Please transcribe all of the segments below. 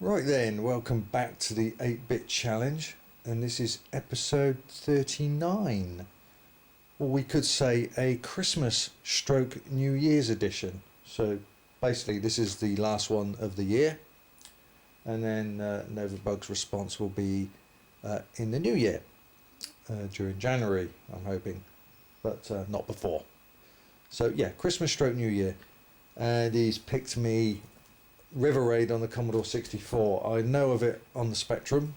Right then, welcome back to the 8-bit challenge, and this is episode 39. Or we could say a Christmas stroke New Year's edition. So basically this is the last one of the year, and then Novabug's response will be in the new year, during January I'm hoping, but not before. So yeah, Christmas stroke New Year, and he's picked me River Riad on the Commodore 64. I know of it on the Spectrum,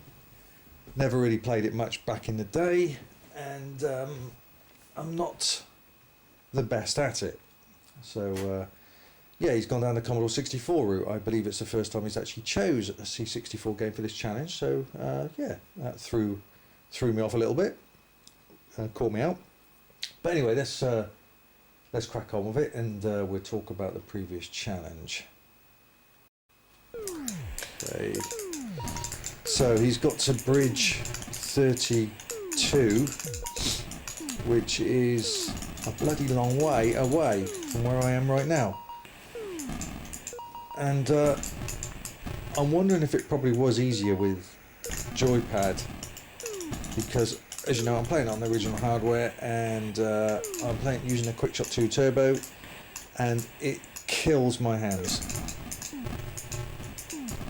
never really played it much back in the day, and I'm not the best at it. So yeah, he's gone down the Commodore 64 route. I believe it's the first time he's actually chose a C64 game for this challenge, so yeah, that threw me off a little bit, caught me out. But anyway, let's crack on with it, and we'll talk about the previous challenge. Okay. So he's got to bridge 32, which is a bloody long way away from where I am right now. And I'm wondering if it probably was easier with joypad, because as you know, I'm playing on the original hardware, and I'm playing using a QuickShot 2 Turbo, and it kills my hands.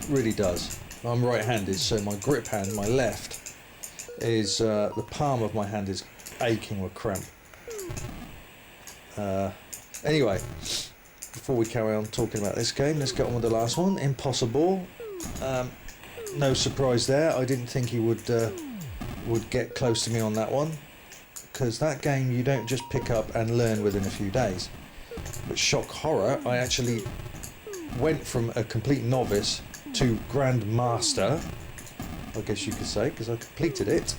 Really does. I'm right-handed, so my grip hand, my left, is the palm of my hand is aching with cramp. Anyway, before we carry on talking about this game, let's get on with the last one. Impossible. No surprise there. I didn't think he would get close to me on that one, because that game you don't just pick up and learn within a few days. But shock horror, I actually went from a complete novice to Grandmaster, I guess you could say, because I completed it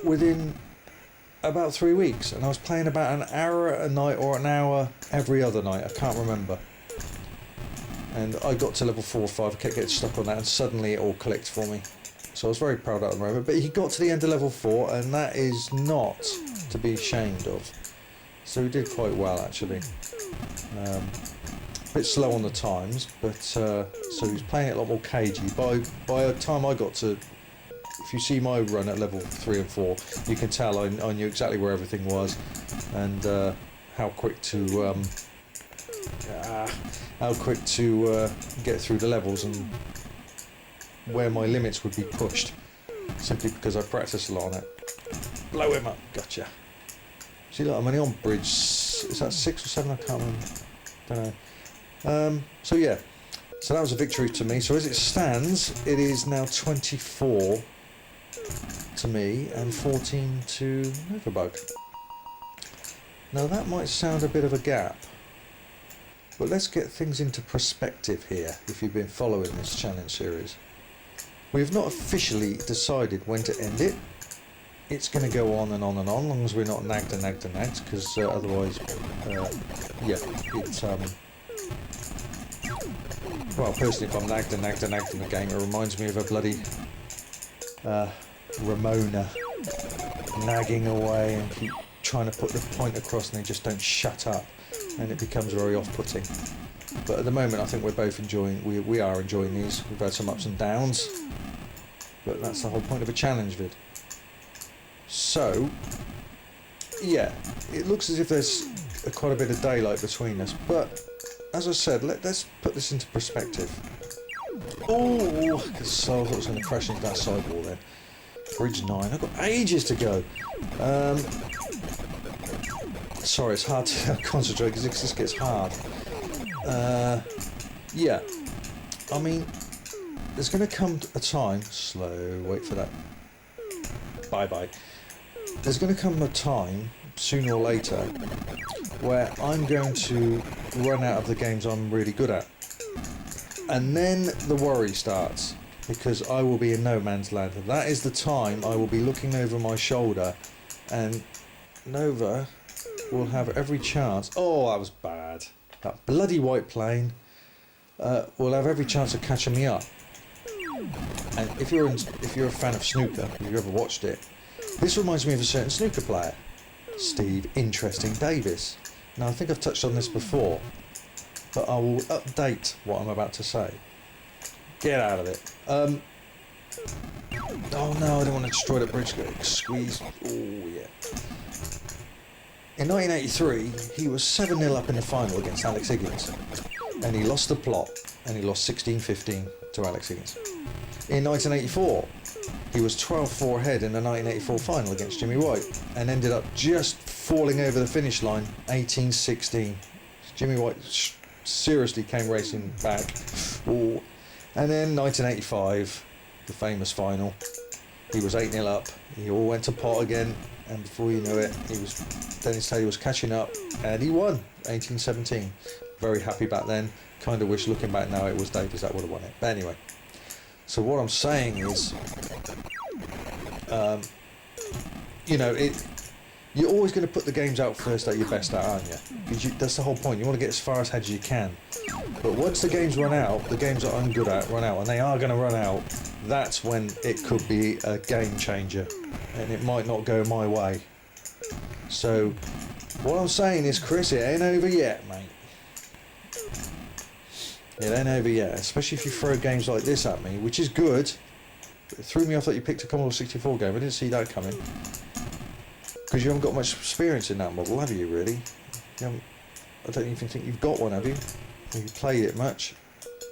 within about 3 weeks, and I was playing about an hour a night or an hour every other night, I can't remember. And I got to level 4 or 5, I kept getting stuck on that, and suddenly it all clicked for me. So I was very proud at the moment, but he got to the end of level 4, and that is not to be ashamed of. So he did quite well actually. Bit slow on the times, but so he was playing it a lot more cagey. By the time I got to, if you see my run at level 3 and 4, you can tell I knew exactly where everything was, and how quick to get through the levels, and where my limits would be pushed, simply because I practiced a lot on it. Blow him up, gotcha. See, look, I'm only on bridge, is that 6 or 7? I can't remember. Don't know. So yeah, so that was a victory to me. So as it stands, it is now 24 to me and 14 to Novabug. Now that might sound a bit of a gap, but let's get things into perspective here. If you've been following this challenge series, we've not officially decided when to end it. It's going to go on and on and on, as long as we're not nagged, because otherwise, yeah, it's well, personally, if I'm nagged in the game, it reminds me of a bloody Ramona nagging away and keep trying to put the point across, and they just don't shut up, and it becomes very off-putting. But at the moment, I think we're both enjoying. We are enjoying these. We've had some ups and downs, but that's the whole point of a challenge vid. So, yeah, it looks as if there's quite a bit of daylight between us, but as I said, let's put this into perspective. Oh, I thought I was going to crash into that sidewall then. Bridge 9, I've got ages to go. Sorry, it's hard to concentrate because this gets hard. Yeah, I mean, there's going to come a time, slow, wait for that, bye-bye. There's going to come a time, sooner or later, where I'm going to run out of the games I'm really good at. And then the worry starts, because I will be in no man's land. And that is the time I will be looking over my shoulder, and Nova will have every chance. Oh, that was bad. That bloody white plane will have every chance of catching me up. And if you're a fan of snooker, if you've ever watched it, this reminds me of a certain snooker player, Steve Interesting Davis. Now, I think I've touched on this before, but I will update what I'm about to say. Get out of it. Oh no, I don't want to destroy the bridge. Squeeze. Oh yeah. In 1983, he was 7-0 up in the final against Alex Higgins. And he lost the plot, and he lost 16-15 to Alex Higgins. In 1984, he was 12-4 ahead in the 1984 final against Jimmy White, and ended up just falling over the finish line, 18-16. Jimmy White seriously came racing back. Ooh. And then 1985, the famous final, he was 8-0 up. He all went to pot again, and before you knew it, Dennis Taylor was catching up, and he won 18-17. Very happy back then. Kind of wish, looking back now, it was Davis that would have won it. But anyway, so what I'm saying is, you know, you're always going to put the games out first at your best at, aren't you? Because that's the whole point. You want to get as far ahead as you can. But once the games run out, the games that I'm good at run out, and they are going to run out, that's when it could be a game changer, and it might not go my way. So what I'm saying is, Chris, it ain't over yet, mate. It ain't over yet, especially if you throw games like this at me, which is good. It threw me off that you picked a Commodore 64 game. I didn't see that coming. Because you haven't got much experience in that model, have you, really? I don't even think you've got one, have you? Have you played it much?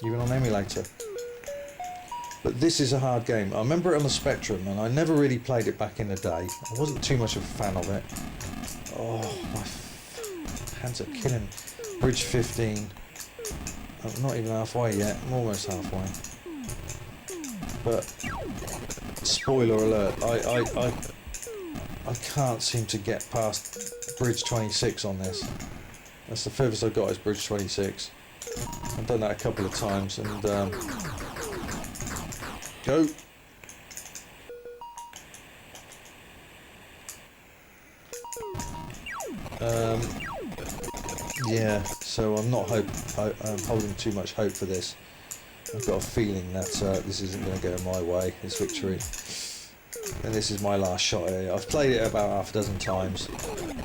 Even on emulator. But this is a hard game. I remember it on the Spectrum, and I never really played it back in the day. I wasn't too much of a fan of it. Oh, my hands are killing. Bridge 15. I'm not even halfway yet. I'm almost halfway. But spoiler alert, I can't seem to get past bridge 26 on this. That's the furthest I got, is bridge 26. I've done that a couple of times, and go. Yeah, so I'm not I'm holding too much hope for this. I've got a feeling that this isn't going to go my way, this victory. And this is my last shot here. I've played it about half a dozen times,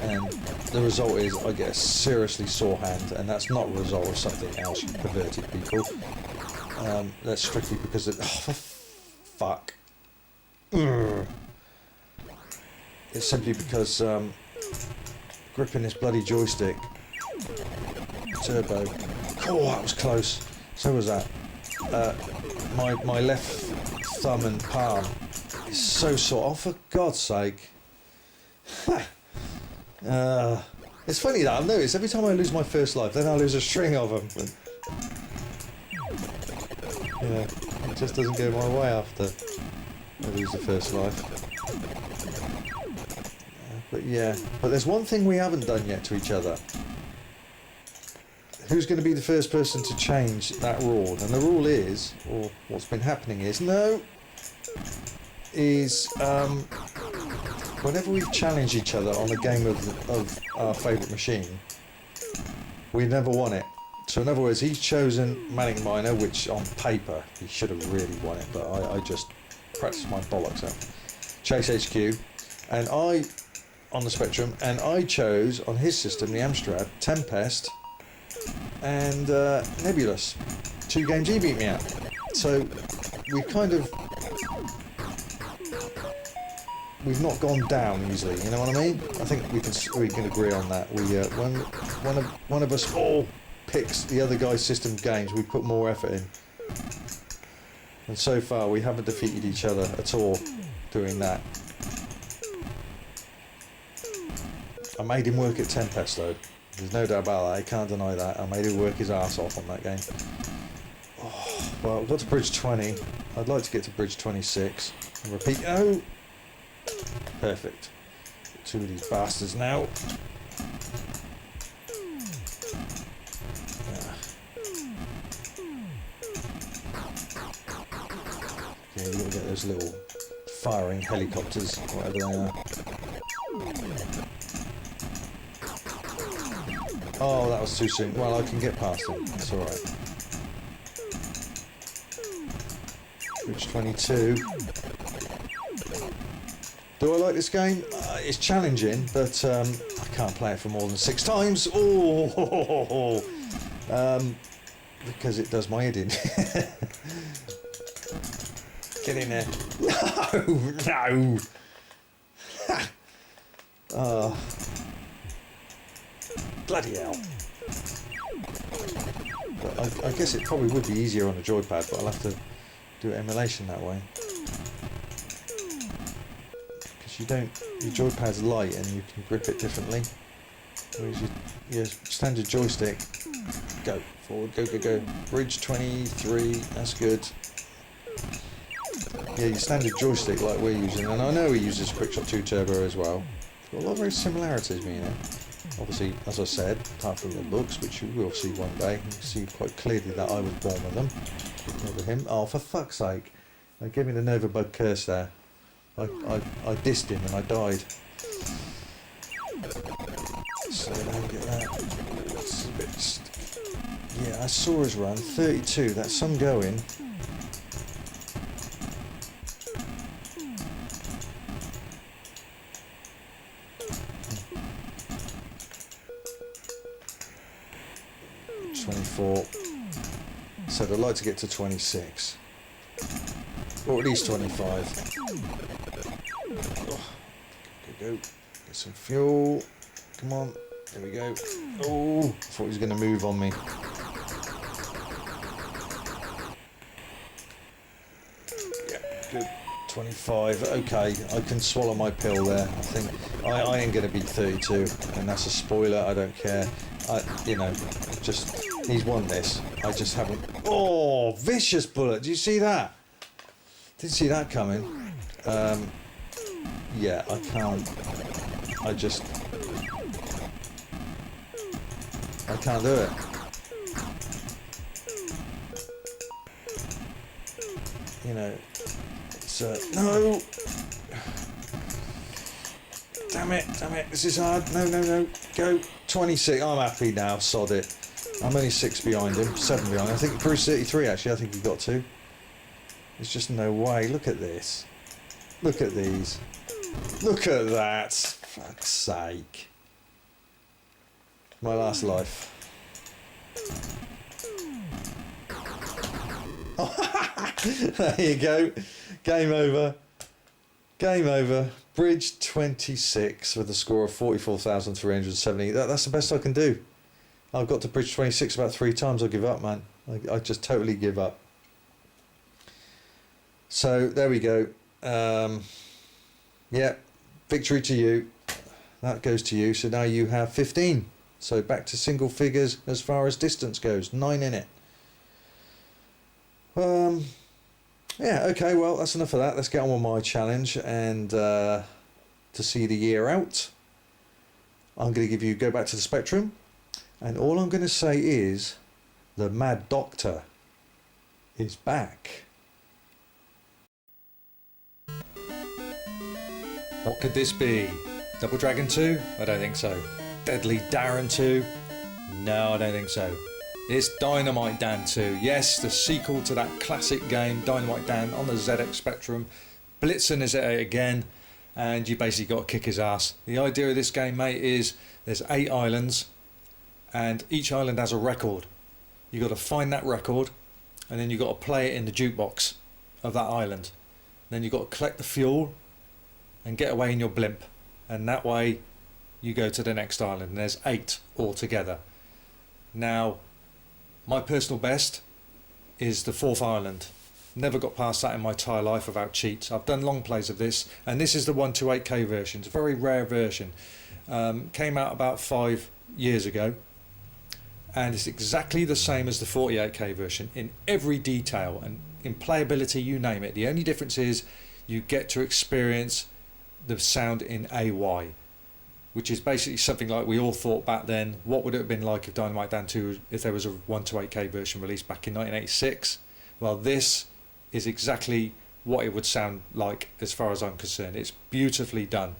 and the result is I get a seriously sore hand, and that's not a result of something else, you perverted people. That's strictly because of... Oh, fuck. Ugh. It's simply because gripping this bloody joystick, turbo. Oh, that was close. So was that. My left thumb and palm is so sore. Oh, for God's sake. It's funny that I've noticed every time I lose my first life, then I lose a string of them. Yeah, it just doesn't go my way after I lose the first life. But yeah, but there's one thing we haven't done yet to each other. Who's going to be the first person to change that rule? And the rule is, or what's been happening is, whenever we've challenged each other on a game of our favourite machine, we've never won it. So in other words, he's chosen Manic Miner, which on paper he should have really won it, but I just practiced my bollocks out. Chase HQ, and I, on the Spectrum, and I chose on his system, the Amstrad, Tempest and Nebulous. 2 games he beat me at. So we've not gone down easily, you know what I mean? I think we can agree on that. We when one of us all picks the other guy's system games, we put more effort in. And so far we haven't defeated each other at all doing that. I made him work at Tempest though. There's no doubt about that, I can't deny that. I made him work his arse off on that game. Oh, well, I've got to bridge 20. I'd like to get to bridge 26. And repeat. Oh! Perfect. 2 of these bastards now. Yeah, you've got to get those little firing helicopters, whatever they are. Oh, that was too soon. Well, I can get past him. It's alright. Bridge 22. Do I like this game? It's challenging, but I can't play it for more than 6 times. Oh, because it does my head in. Get in there. No, no. Oh, bloody hell. But I guess it probably would be easier on a joypad, but I'll have to do emulation that way. Because your joypad's light and you can grip it differently. Whereas your standard joystick, go forward, go, go, go. Bridge 23, that's good. Yeah, your standard joystick like we're using, and I know he uses QuickShot 2 Turbo as well. Got a lot of very similarities, me and him. Obviously, as I said, apart from the looks, which you will see one day, you can see quite clearly that I was born with them. Over him. Oh, for fuck's sake. I gave me the Novabug curse there. I dissed him and I died. So, let me get that. It's a bit... Yeah, I saw his run. 32, that's some going. So I'd like to get to 26 or at least 25. Oh, go, get some fuel, come on, there we go. Oh, I thought he was going to move on me. Yeah, good. 25, okay, I can swallow my pill there. I think I ain't going to beat 32, and that's a spoiler, I don't care. You know, just, he's won this. I just haven't... Oh, vicious bullet. Do you see that? Didn't see that coming. Yeah, I can't... I can't do it. You know, it's... No! Damn it, this is hard. No, no, no. Go. 26. I'm happy now, sod it. I'm only 6 behind him, 7 behind. I think Bruce 33 actually, I think he got 2. There's just no way. Look at this. Look at these. Look at that. Fuck's sake. My last life. There you go. Game over. Game over. Bridge 26 with a score of 44,370. That's the best I can do. I've got to bridge 26 about 3 times. I'll give up, man. I just totally give up. So there we go. Yeah, victory to you. That goes to you. So now you have 15. So back to single figures as far as distance goes. 9 in it. Yeah, okay, well, that's enough of that. Let's get on with my challenge. And to see the year out, I'm going to give you Go Back to the Spectrum. And all I'm going to say is the Mad Doctor is back. What could this be? Double Dragon 2? I don't think so. Deadly Darren 2? No, I don't think so. It's Dynamite Dan 2. Yes, the sequel to that classic game, Dynamite Dan, on the ZX Spectrum. Blitzen is at it again, and you basically got to kick his ass. The idea of this game, mate, is there's 8 islands, and each island has a record. You got to find that record, and then you got to play it in the jukebox of that island. Then you got to collect the fuel and get away in your blimp, and that way you go to the next island. And there's 8 altogether. Now, my personal best is the 4th island. Never got past that in my entire life without cheats. I've done long plays of this, and this is the 128K version. It's a very rare version. Came out about 5 years ago, and it's exactly the same as the 48K version in every detail and in playability, you name it. The only difference is you get to experience the sound in AY, which is basically something like we all thought back then. What would it have been like if Dynamite Dan 2, if there was a 128K version released back in 1986? Well, this is exactly what it would sound like as far as I'm concerned. It's beautifully done.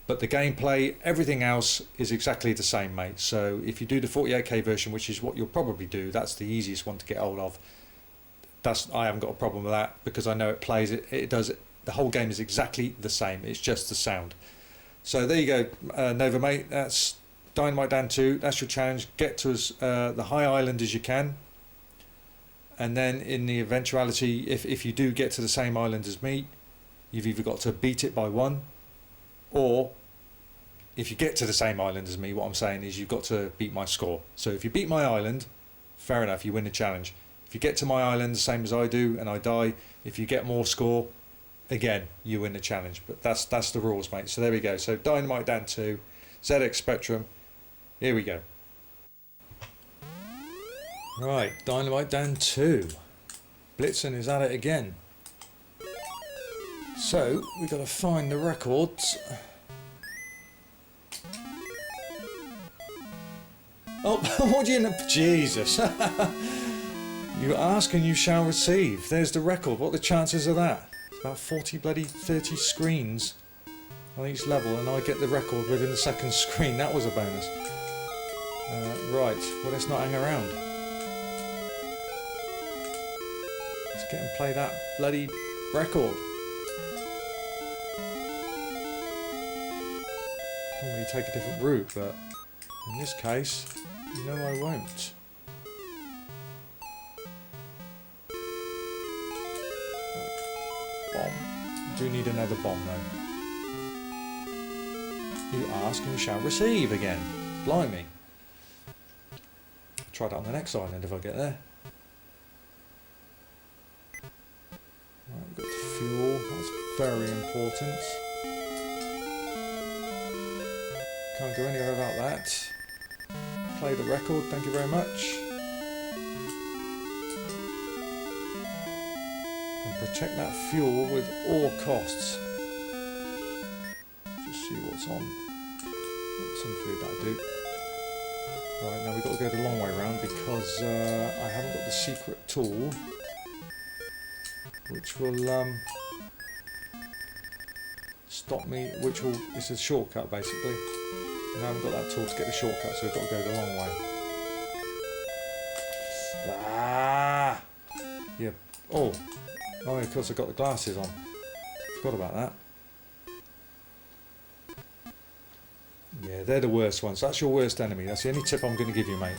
But the gameplay, everything else is exactly the same, mate. So if you do the 48K version, which is what you'll probably do, that's the easiest one to get hold of. I haven't got a problem with that because I know it plays, it does, the whole game is exactly the same. It's just the sound. So there you go, Nova, mate. That's Dynamite Dan 2. That's your challenge. Get to as the high island as you can. And then in the eventuality, if you do get to the same island as me, you've either got to beat it by 1, or if you get to the same island as me, what I'm saying is you've got to beat my score. So if you beat my island, fair enough, you win the challenge. If you get to my island the same as I do and I die, if you get more score, again, you win the challenge. But that's the rules, mate. So there we go. So Dynamite Dan 2, ZX Spectrum, here we go. Right, Dynamite Dan 2. Blitzen is at it again. So, we've got to find the records. Oh, what do you know? Jesus. You ask and you shall receive. There's the record. What are the chances of that? It's about 30 screens on each level, and I get the record within the second screen. That was a bonus. Right, well, let's not hang around. Let's get and play that bloody record. Normally take a different route, but in this case, no, I won't. Bomb. Do need another bomb though. You ask and you shall receive again. Blimey. Try that on the next island if I get there. Right, we've got the fuel. That's very important. Can't go anywhere without that. Play the record, thank you very much. And protect that fuel with all costs. Just see what's on. Some food, that'll do. Right, now we've got to go the long way around because I haven't got the secret tool, which will stop me, it's a shortcut basically. And I haven't got that tool to get the shortcut, so I've got to go the long way. Ah! Yeah. Oh, of course I've got the glasses on. Forgot about that. Yeah, they're the worst ones. That's your worst enemy. That's the only tip I'm going to give you, mate.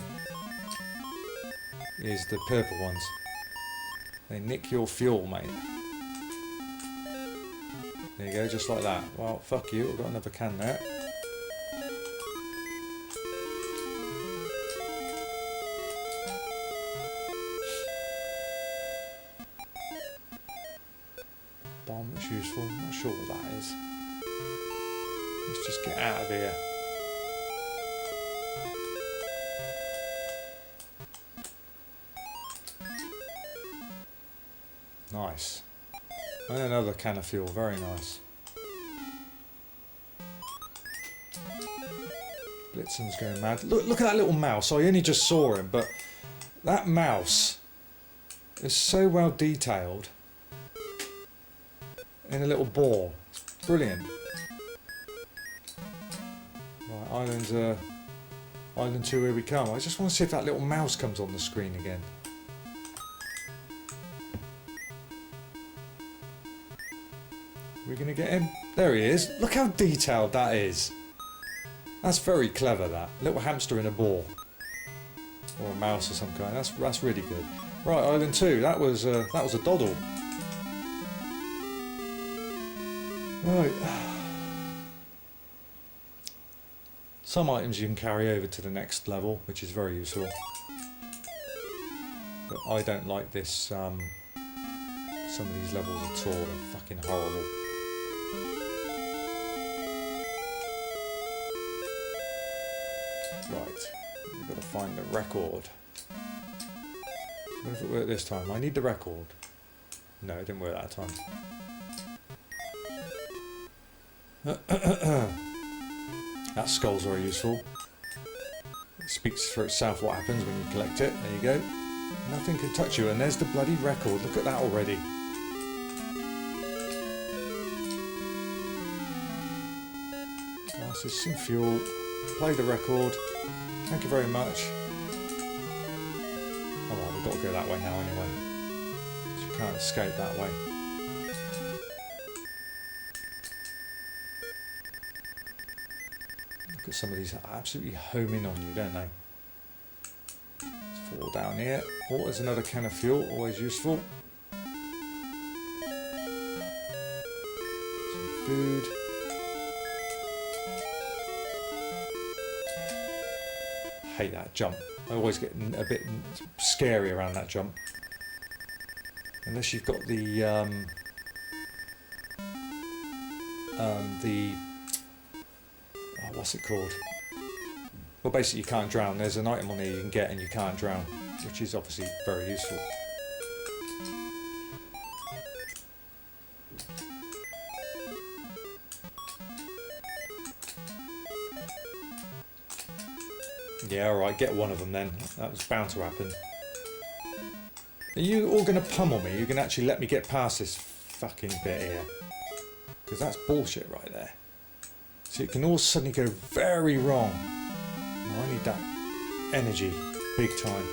Is the purple ones. They nick your fuel, mate. There you go, just like that. Well, fuck you. I've got another can there. Bomb, that's useful. I'm not sure what that is. Let's just get out of here. Nice. And another can of fuel, very nice. Blitzen's going mad. Look at that little mouse. I only just saw him, but that mouse is so well detailed in a little ball. It's brilliant. Right, Island 2, here we come. I just want to see if that little mouse comes on the screen again. We're going to get him? There he is. Look how detailed that is. That's very clever, that. Little hamster in a ball. Or a mouse of some kind. That's really good. Right, Island 2. That was a doddle. Right. Some items you can carry over to the next level, which is very useful. But I don't like this, some of these levels at all. They're fucking horrible. Right, we've got to find the record. What if it worked this time? I need the record. No, it didn't work that time. That skull's very useful. It speaks for itself what happens when you collect it. There you go. Nothing can touch you, and there's the bloody record. Look at that already. Glasses, some fuel. Play the record. Thank you very much. Oh well, we've got to go that way now anyway. So you can't escape that way. Look at some of these absolutely home in on you, don't they? It's 4 down here. Oh, there's another can of fuel, always useful. Some food. Hate that jump. I always get a bit scary around that jump. Unless you've got the what's it called? Well, basically you can't drown. There's an item on there you can get and you can't drown, which is obviously very useful. Yeah, alright, get one of them then. That was bound to happen. Are you all going to pummel me? You're going to actually let me get past this fucking bit here? Because that's bullshit right there. So it can all suddenly go very wrong. Now I need that energy, big time.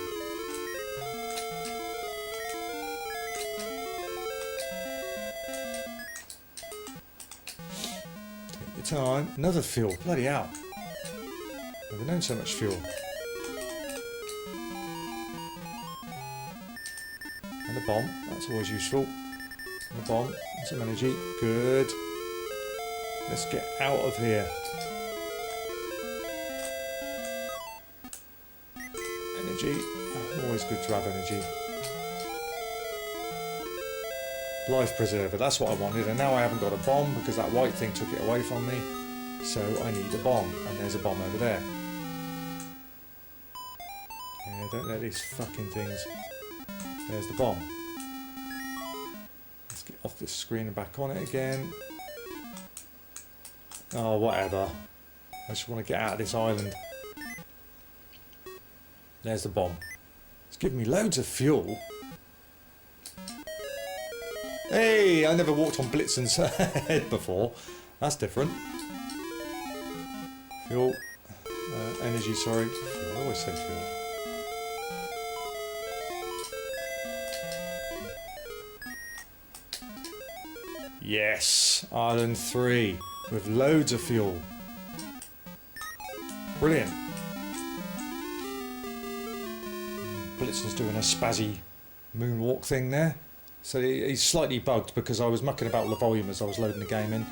Take your time. Another fuel. Bloody hell. Never known so much fuel. And a bomb, that's always useful. And a bomb, and some energy, good. Let's get out of here. Energy, always good to have energy. Life preserver, that's what I wanted, and now I haven't got a bomb because that white thing took it away from me. So I need a bomb, and there's a bomb over there. Yeah, don't let these fucking things... There's the bomb. Let's get off this screen and back on it again. Oh, whatever. I just want to get out of this island. There's the bomb. It's giving me loads of fuel. Hey, I never walked on Blitzen's head before. That's different. Fuel. Energy, sorry. Fuel. I always say fuel. Yes, Island 3 with loads of fuel. Brilliant. Blitzen's doing a spazzy moonwalk thing there. So he's slightly bugged because I was mucking about with the volume as I was loading the game in.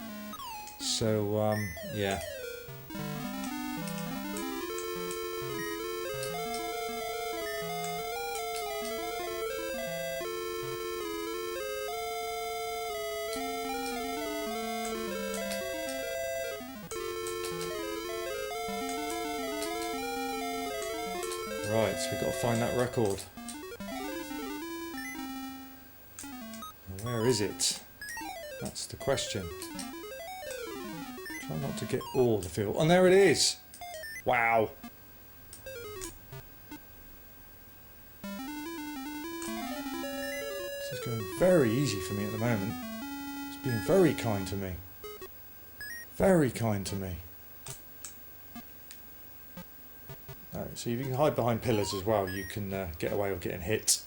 So, yeah. Right, so we've got to find that record. Where is it? That's the question. Try not to get all the fuel. And there it is! Wow! This is going very easy for me at the moment. It's being very kind to me. Very kind to me. Right, so if you can hide behind pillars as well, you can get away with getting hit.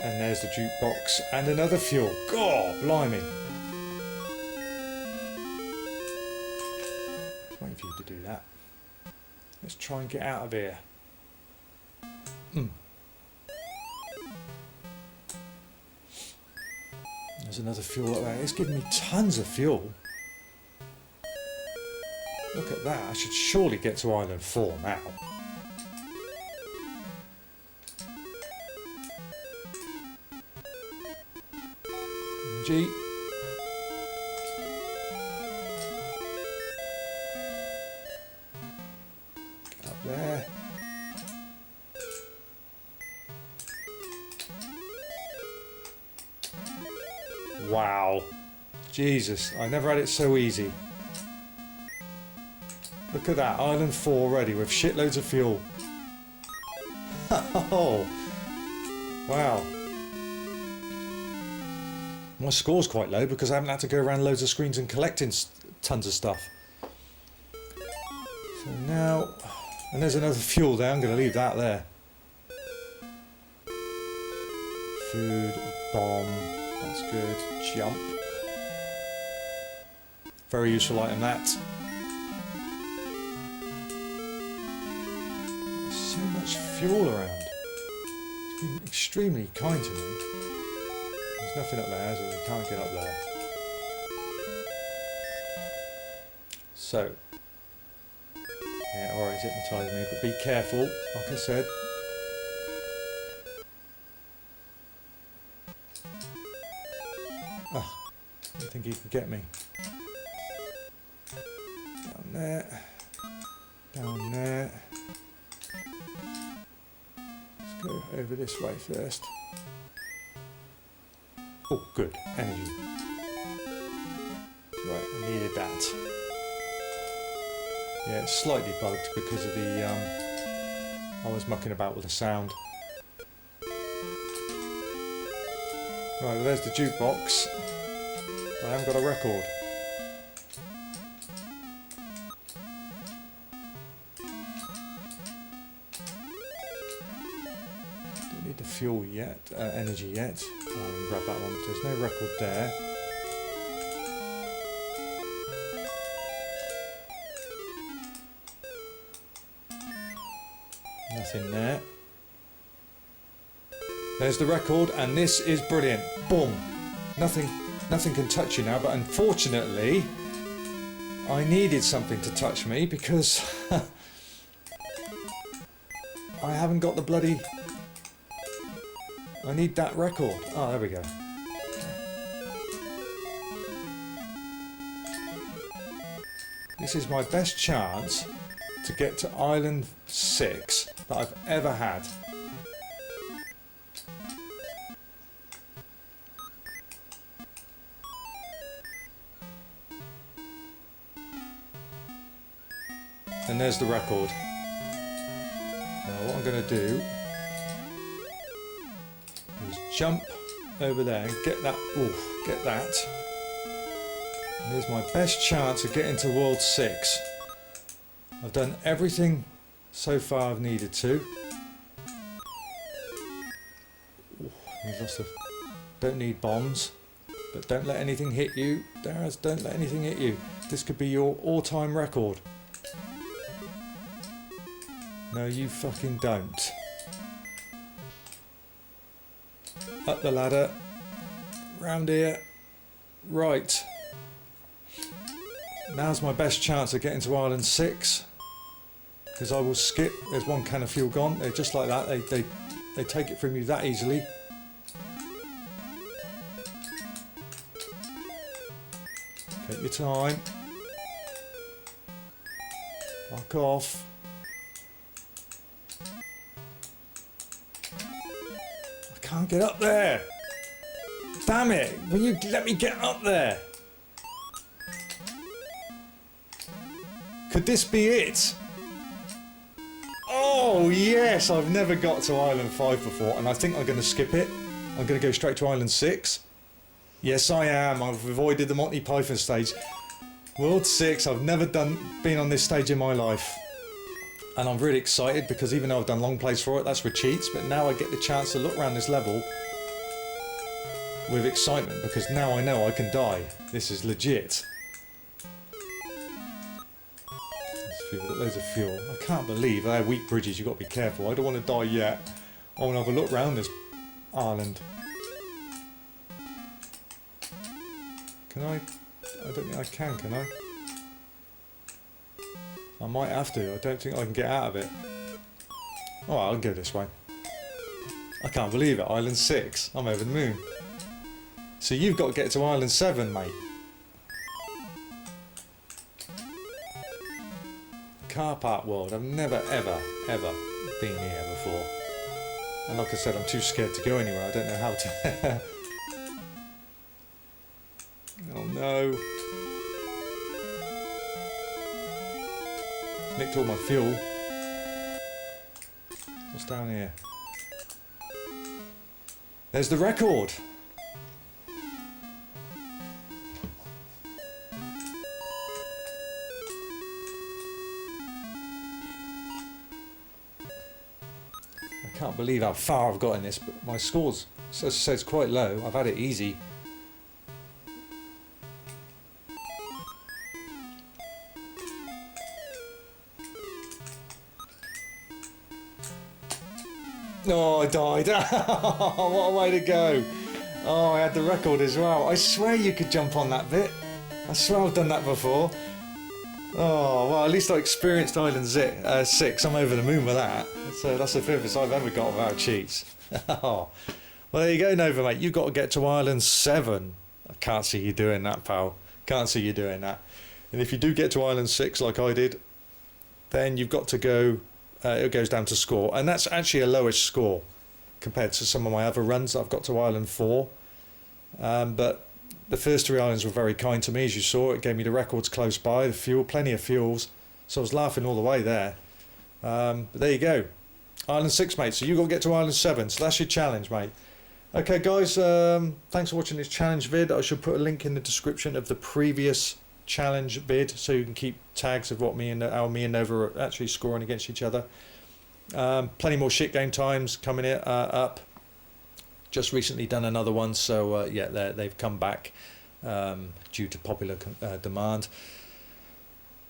And there's the jukebox and another fuel. God, blimey. Waiting for you to do that. Let's try and get out of here. There's another fuel up there. It's giving me tons of fuel. Look at that. I should surely get to Island 4 now. G. Get up there. Wow. Jesus, I never had it so easy. Look at that, Island 4 ready with shitloads of fuel. Oh, wow. My score's quite low because I haven't had to go around loads of screens and collecting tons of stuff. So now, and there's another fuel there, I'm going to leave that there. Food, bomb, that's good. Jump. much fuel around. It's been extremely kind to me. There's nothing up there, so we can't get up there. So, yeah, alright, it's hypnotising me, but be careful, like I said. Ah, I don't think he can get me. Down there. Down there. Let's go over this way first. Oh, good. Energy. Right, I needed that. Yeah, it's slightly bugged because of the, I was mucking about with the sound. Right, well, there's the jukebox. I haven't got a record. Don't need the fuel yet, energy yet. I'll grab that one. There's no record there. Nothing there. There's the record, and this is brilliant. Boom. Nothing can touch you now, but unfortunately I needed something to touch me because I haven't got the bloody... I need that record. Oh, there we go. This is my best chance to get to Island 6 that I've ever had. And there's the record. Now what I'm going to do is jump over there and get that. Oof, get that. And there's my best chance of getting to World 6. I've done everything so far I've needed to. Ooh, need lots of, don't need bombs, but don't let anything hit you. Daz, don't let anything hit you. This could be your all-time record. No, you fucking don't. Up the ladder. Round here. Right. Now's my best chance of getting to Island 6. Because I will skip. There's one can of fuel gone. They're just like that. They take it from you that easily. Take your time. Fuck off. I can't get up there. Damn it. Will you let me get up there? Could this be it? Oh yes, I've never got to Island 5 before, and I think I'm going to skip it. I'm going to go straight to Island 6. Yes, I am. I've avoided the Monty Python stage. World 6, I've never been on this stage in my life. And I'm really excited because even though I've done long plays for it, that's for cheats, but now I get the chance to look around this level with excitement because now I know I can die. This is legit. We've got loads of fuel. I can't believe they're weak bridges, you've got to be careful. I don't want to die yet. I want to have a look around this island. Can I? I don't think I can I? I might have to. I don't think I can get out of it. Oh, I'll go this way. I can't believe it. Island 6. I'm over the moon. So you've got to get to Island 7, mate. Car park world. I've never, ever been here before. And like I said, I'm too scared to go anywhere. I don't know how to... Oh no. Nicked all my fuel. What's down here? There's the record. I can't believe how far I've got in this, but my scores, as I said, it's quite low. I've had it easy. Oh, I died. What a way to go. Oh, I had the record as well. I swear you could jump on that bit. I swear I've done that before. Oh, well, at least I experienced Island 6. I'm over the moon with that. So that's the furthest I've ever got without cheats. Oh. Well, there you go, Nova, mate. You've got to get to Island 7. I can't see you doing that, pal. Can't see you doing that. And if you do get to Island 6, like I did, then you've got to go... it goes down to score. And that's actually a lowish score compared to some of my other runs that I've got to Island 4. But the first 3 islands were very kind to me, as you saw. It gave me the records close by, the fuel, plenty of fuels. So I was laughing all the way there. But there you go. Island 6, mate. So you've got to get to Island 7. So that's your challenge, mate. Okay, guys. Thanks for watching this challenge vid. I shall put a link in the description of the previous challenge vid, so you can keep tags of what how me and Nova are actually scoring against each other. Plenty more shit game times coming up. Just recently done another one, so yeah, they've come back due to popular demand.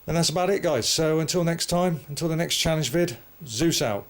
And that's about it, guys. So until next time, until the next challenge vid, Zeus out.